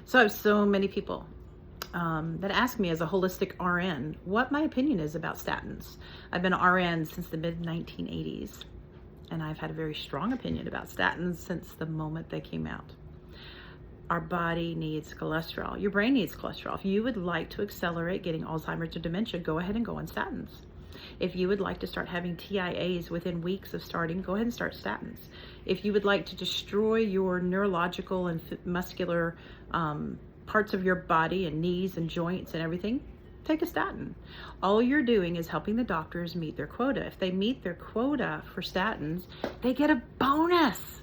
So I have so many people that ask me as a holistic RN what my opinion is about statins. I've been an RN since the mid 1980s, and I've had a very strong opinion about statins since the moment they came out. Our body needs cholesterol. Your brain needs cholesterol. If you would like to accelerate getting Alzheimer's or dementia, go ahead and go on statins. If you would like to start having TIAs within weeks of starting, go ahead and start statins. If you would like to destroy your neurological and muscular parts of your body and knees and joints and everything, take a statin. All you're doing is helping the doctors meet their quota. If they meet their quota for statins, they get a bonus.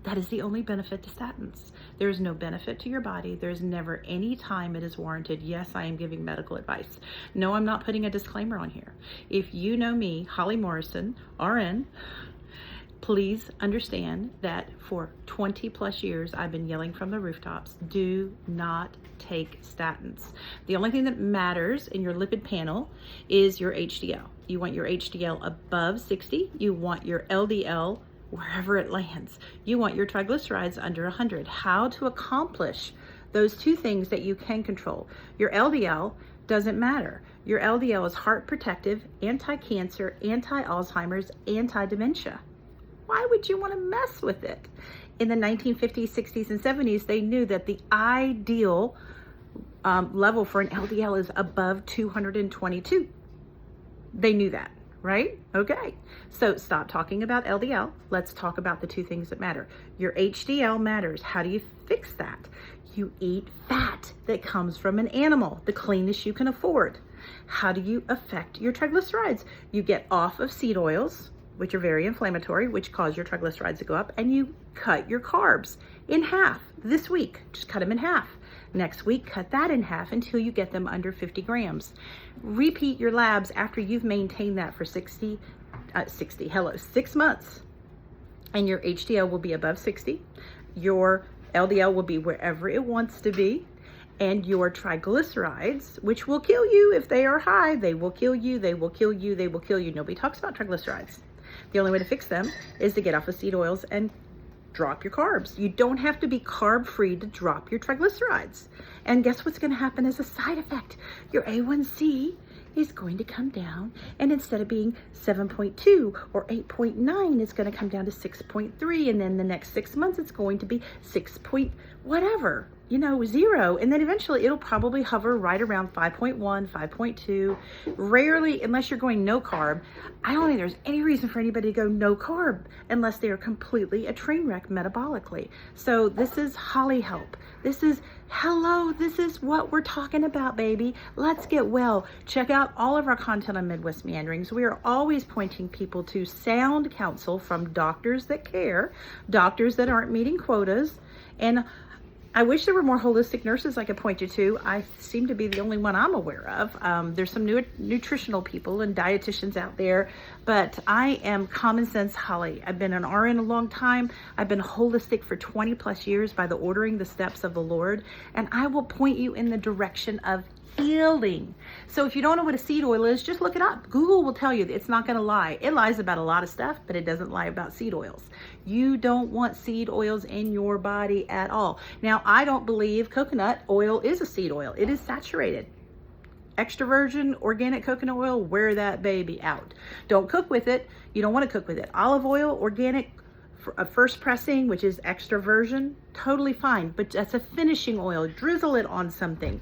That is the only benefit to statins. There is no benefit to your body. There's never any time it is warranted. Yes, I am giving medical advice. No, I'm not putting a disclaimer on here. If you know me, Holly Morrison, RN, please understand that for 20 plus years, I've been yelling from the rooftops, do not take statins. The only thing that matters in your lipid panel is your HDL. You want your HDL above 60. You want your LDL wherever it lands. You want your triglycerides under 100. How to accomplish those two things that you can control. Your LDL doesn't matter. Your LDL is heart protective, anti-cancer, anti-Alzheimer's, anti-dementia. Why would you want to mess with it? In the 1950s, 60s, and 70s, they knew that the ideal level for an LDL is above 222. They knew that, right? Okay, so stop talking about LDL. Let's talk about the two things that matter. Your HDL matters. How do you fix that? You eat fat that comes from an animal, the cleanest you can afford. How do you affect your triglycerides? You get off of seed oils, which are very inflammatory, which cause your triglycerides to go up, and you cut your carbs in half this week. Just cut them in half. Next week, cut that in half until you get them under 50 grams. Repeat your labs after you've maintained that for 6 months, and your HDL will be above 60. Your LDL will be wherever it wants to be, and your triglycerides, which will kill you if they are high, they will kill you, they will kill you, they will kill you. Nobody talks about triglycerides. The only way to fix them is to get off of seed oils and drop your carbs. You don't have to be carb-free to drop your triglycerides. And guess what's going to happen as a side effect? Your A1C is going to come down, and instead of being 7.2 or 8.9, it's going to come down to 6.3, and then the next 6 months it's going to be 6 point whatever, 0, and then eventually it'll probably hover right around 5.1, 5.2. Rarely, unless you're going no carb, I don't think there's any reason for anybody to go no carb unless they are completely a train wreck metabolically. So this is Holly Help. This is what we're talking about, baby. Let's get well. Check out all of our content on Midwest Meanderings. We are always pointing people to sound counsel from doctors that care, doctors that aren't meeting quotas. And I wish there were more holistic nurses I could point you to. I seem to be the only one I'm aware of. There's some new nutritional people and dietitians out there, but I am common sense Holly. I've been an RN a long time. I've been holistic for 20 plus years by the ordering the steps of the Lord, and I will point you in the direction of healing. So if you don't know what a seed oil is, just look it up. Google will tell you. It's not going to lie. It lies about a lot of stuff, but it doesn't lie about seed oils. You don't want seed oils in your body at all. Now, I don't believe coconut oil is a seed oil. It is saturated. Extra virgin organic coconut oil, wear that baby out. Don't cook with it. You don't want to cook with it. Olive oil, organic, first pressing, which is extra virgin, totally fine, but that's a finishing oil. Drizzle it on something.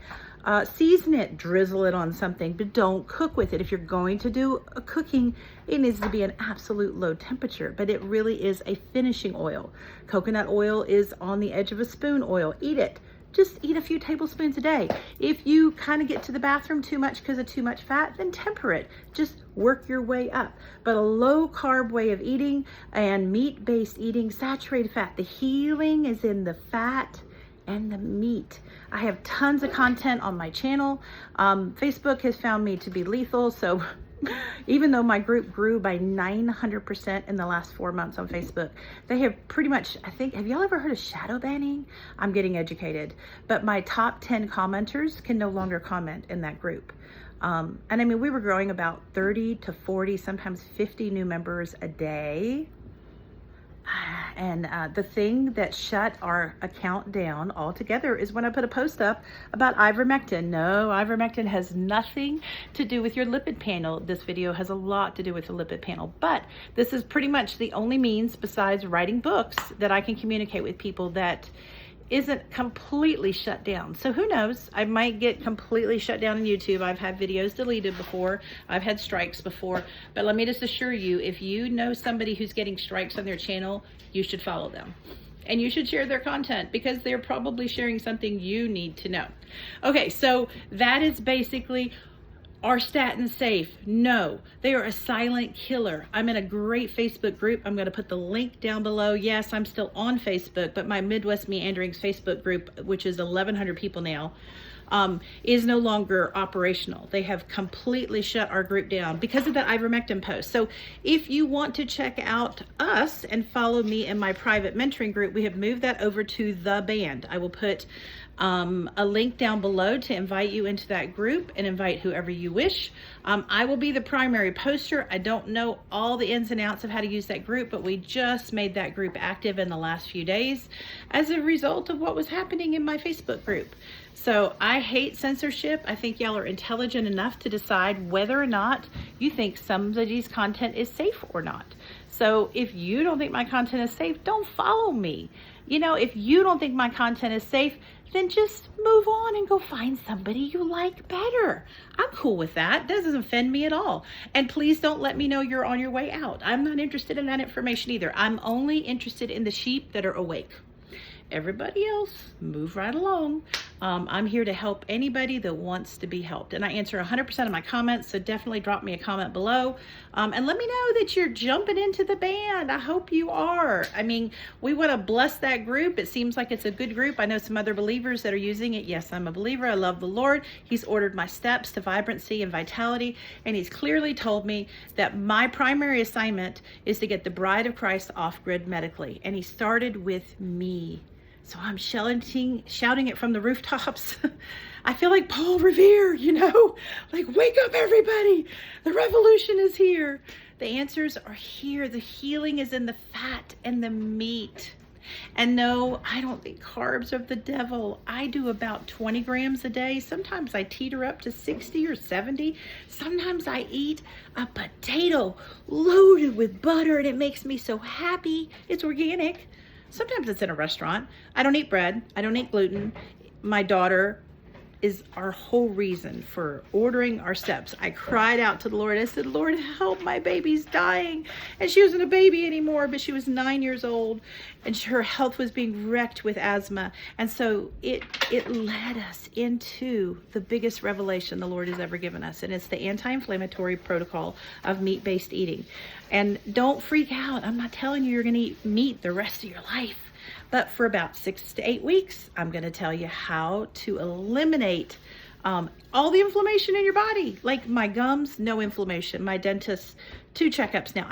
Season it, drizzle it on something, but don't cook with it. If you're going to do a cooking, it needs to be an absolute low temperature, but it really is a finishing oil. Coconut oil is on the edge of a spoon oil. Eat it. Just eat a few tablespoons a day. If you kind of get to the bathroom too much because of too much fat, then temper it. Just work your way up. But a low carb way of eating and meat-based eating, saturated fat, the healing is in the fat and the meat. I have tons of content on my channel. Facebook has found me to be lethal, so even though my group grew by 900% in the last 4 months on Facebook, they have pretty much, I think, have y'all ever heard of shadow banning? I'm getting educated, but my top 10 commenters can no longer comment in that group. And I mean, we were growing about 30 to 40, sometimes 50 new members a day. And the thing that shut our account down altogether is when I put a post up about ivermectin. No, ivermectin has nothing to do with your lipid panel. This video has a lot to do with the lipid panel, but this is pretty much the only means besides writing books that I can communicate with people that isn't completely shut down. So who knows, I might get completely shut down on YouTube. I've had videos deleted before, I've had strikes before, but let me just assure you, if you know somebody who's getting strikes on their channel, you should follow them. And you should share their content because they're probably sharing something you need to know. Okay, so that is basically, are statins safe? No, they are a silent killer. I'm in a great Facebook group. I'm going to put the link down below. Yes, I'm still on Facebook, but my Midwest Meanderings Facebook group, which is 1,100 people now, is no longer operational. They have completely shut our group down because of that ivermectin post. So if you want to check out us and follow me in my private mentoring group, we have moved that over to The Band. I will put a link down below to invite you into that group and invite whoever you wish. I will be the primary poster. I don't know all the ins and outs of how to use that group, but we just made that group active in the last few days as a result of what was happening in my Facebook group. So I hate censorship. I think y'all are intelligent enough to decide whether or not you think somebody's content is safe or not. So if you don't think my content is safe, don't follow me. You know, if you don't think my content is safe, then just move on and go find somebody you like better. I'm cool with that. That doesn't offend me at all. And please don't let me know you're on your way out. I'm not interested in that information either. I'm only interested in the sheep that are awake. Everybody else, move right along. I'm here to help anybody that wants to be helped. And I answer 100% of my comments, so definitely drop me a comment below. And let me know that you're jumping into the band. I hope you are. I mean, we want to bless that group. It seems like it's a good group. I know some other believers that are using it. Yes, I'm a believer. I love the Lord. He's ordered my steps to vibrancy and vitality. And he's clearly told me that my primary assignment is to get the bride of Christ off grid medically. And he started with me. So I'm shouting it from the rooftops. I feel like Paul Revere, you know, like, wake up everybody. The revolution is here. The answers are here. The healing is in the fat and the meat. And no, I don't think carbs are the devil. I do about 20 grams a day. Sometimes I teeter up to 60 or 70. Sometimes I eat a potato loaded with butter and it makes me so happy. It's organic. Sometimes it's in a restaurant. I don't eat bread. I don't eat gluten. My daughter is our whole reason for ordering our steps. I cried out to the Lord. I said, Lord, help, my baby's dying. And she wasn't a baby anymore, but she was 9 years old and her health was being wrecked with asthma. And so it led us into the biggest revelation the Lord has ever given us. And it's the anti-inflammatory protocol of meat-based eating. And don't freak out. I'm not telling you you're going to eat meat the rest of your life. But for about 6 to 8 weeks, I'm going to tell you how to eliminate all the inflammation in your body. Like my gums, no inflammation. My dentist, 2 checkups now.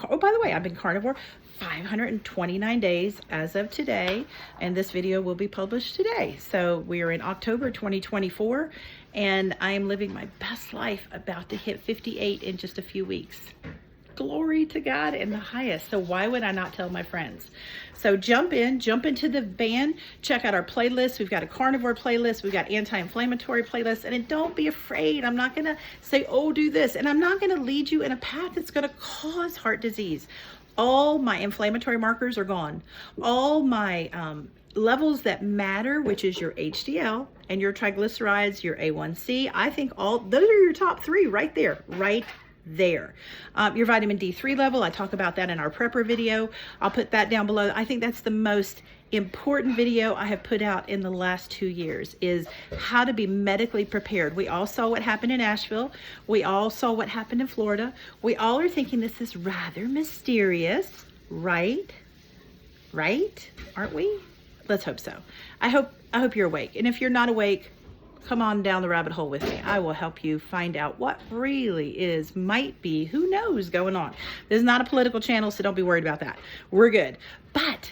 Oh, by the way, I've been carnivore 529 days as of today. And this video will be published today. So we are in October 2024. And I am living my best life, about to hit 58 in just a few weeks. Glory to God in the highest. So why would I not tell my friends? So jump into the band, check out our playlist. We've got a carnivore playlist. We've got anti-inflammatory playlists. And don't be afraid. I'm not going to say, oh, do this. And I'm not going to lead you in a path that's going to cause heart disease. All my inflammatory markers are gone. All my levels that matter, which is your HDL and your triglycerides, your A1C. I think those are your top 3 right there, there. Your vitamin D3 level, I talk about that in our prepper video. I'll put that down below. I think that's the most important video I have put out in the last 2 years, is how to be medically prepared. We all saw what happened in Asheville. We all saw what happened in Florida. We all are thinking this is rather mysterious, right? Aren't we? Let's hope so. I hope you're awake. And if you're not awake, come on down the rabbit hole with me. I will help you find out what really might be, who knows, going on. This is not a political channel, so don't be worried about that. We're good. But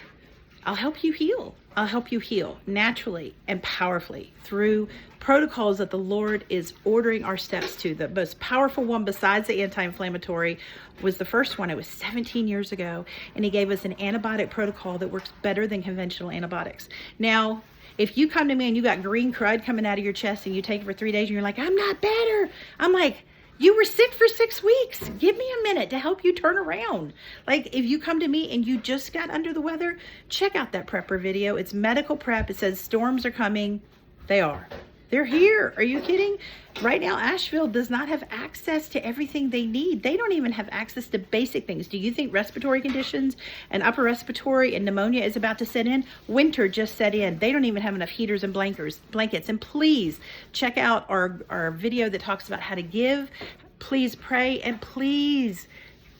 I'll help you heal. I'll help you heal naturally and powerfully through protocols that the Lord is ordering our steps to. The most powerful one besides the anti-inflammatory was the first one. It was 17 years ago, and he gave us an antibiotic protocol that works better than conventional antibiotics. Now, if you come to me and you got green crud coming out of your chest and you take it for 3 days and you're like, I'm not better. I'm like, you were sick for 6 weeks. Give me a minute to help you turn around. Like, if you come to me and you just got under the weather, check out that prepper video. It's medical prep. It says storms are coming. They are. They're here. Are you kidding? Right now, Asheville does not have access to everything they need. They don't even have access to basic things. Do you think respiratory conditions and upper respiratory and pneumonia is about to set in? Winter just set in. They don't even have enough heaters and blankets. And please check out our video that talks about how to give. Please pray, and please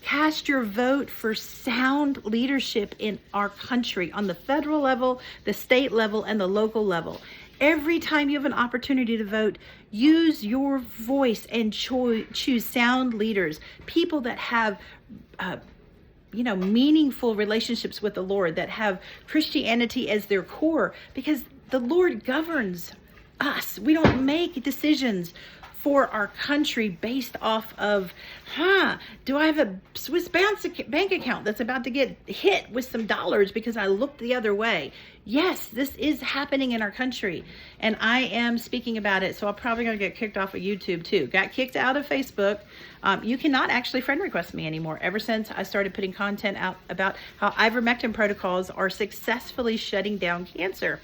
cast your vote for sound leadership in our country on the federal level, the state level, and the local level. Every time you have an opportunity to vote, use your voice and choose sound leaders, people that have, meaningful relationships with the Lord, that have Christianity as their core, because the Lord governs us. We don't make decisions for our country based off of, do I have a Swiss bank account that's about to get hit with some dollars because I looked the other way? Yes, this is happening in our country, and I am speaking about it, so I'm probably going to get kicked off of YouTube too. Got kicked out of Facebook. You cannot actually friend request me anymore ever since I started putting content out about how ivermectin protocols are successfully shutting down cancer.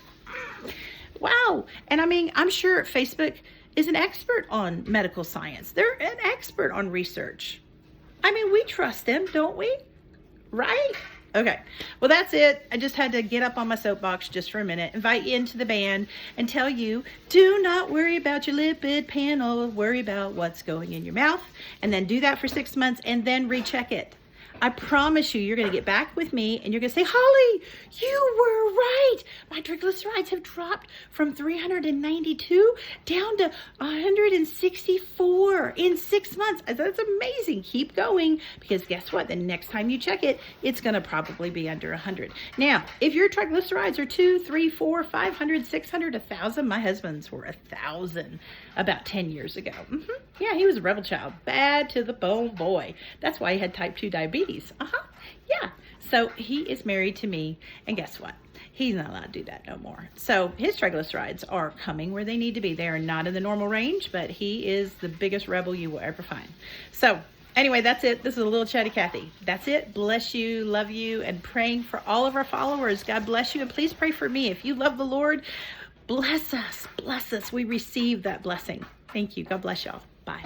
Wow. And I mean, I'm sure Facebook is an expert on medical science. They're an expert on research. I mean, we trust them, don't we? Right? Okay. Well, that's it. I just had to get up on my soapbox just for a minute, invite you into the band, and tell you, do not worry about your lipid panel. Worry about what's going in your mouth, and then do that for 6 months, and then recheck it. I promise you, you're going to get back with me and you're going to say, Holly, you were right. My triglycerides have dropped from 392 down to 164 in 6 months. That's amazing. Keep going, because guess what? The next time you check it, it's going to probably be under 100. Now, if your triglycerides are 2, 3, 4, 500, 600, 1,000, my husband's were 1,000 about 10 years ago. Yeah, he was a rebel child. Bad to the bone boy. That's why he had type 2 diabetes. Yeah. So he is married to me, and guess what? He's not allowed to do that no more. So his triglycerides are coming where they need to be. They are not in the normal range, but he is the biggest rebel you will ever find. So anyway, that's it. This is a little chatty Cathy. That's it. Bless you, love you, and praying for all of our followers. God bless you, and please pray for me. If you love the Lord, bless us. Bless us. We receive that blessing. Thank you. God bless y'all. Bye.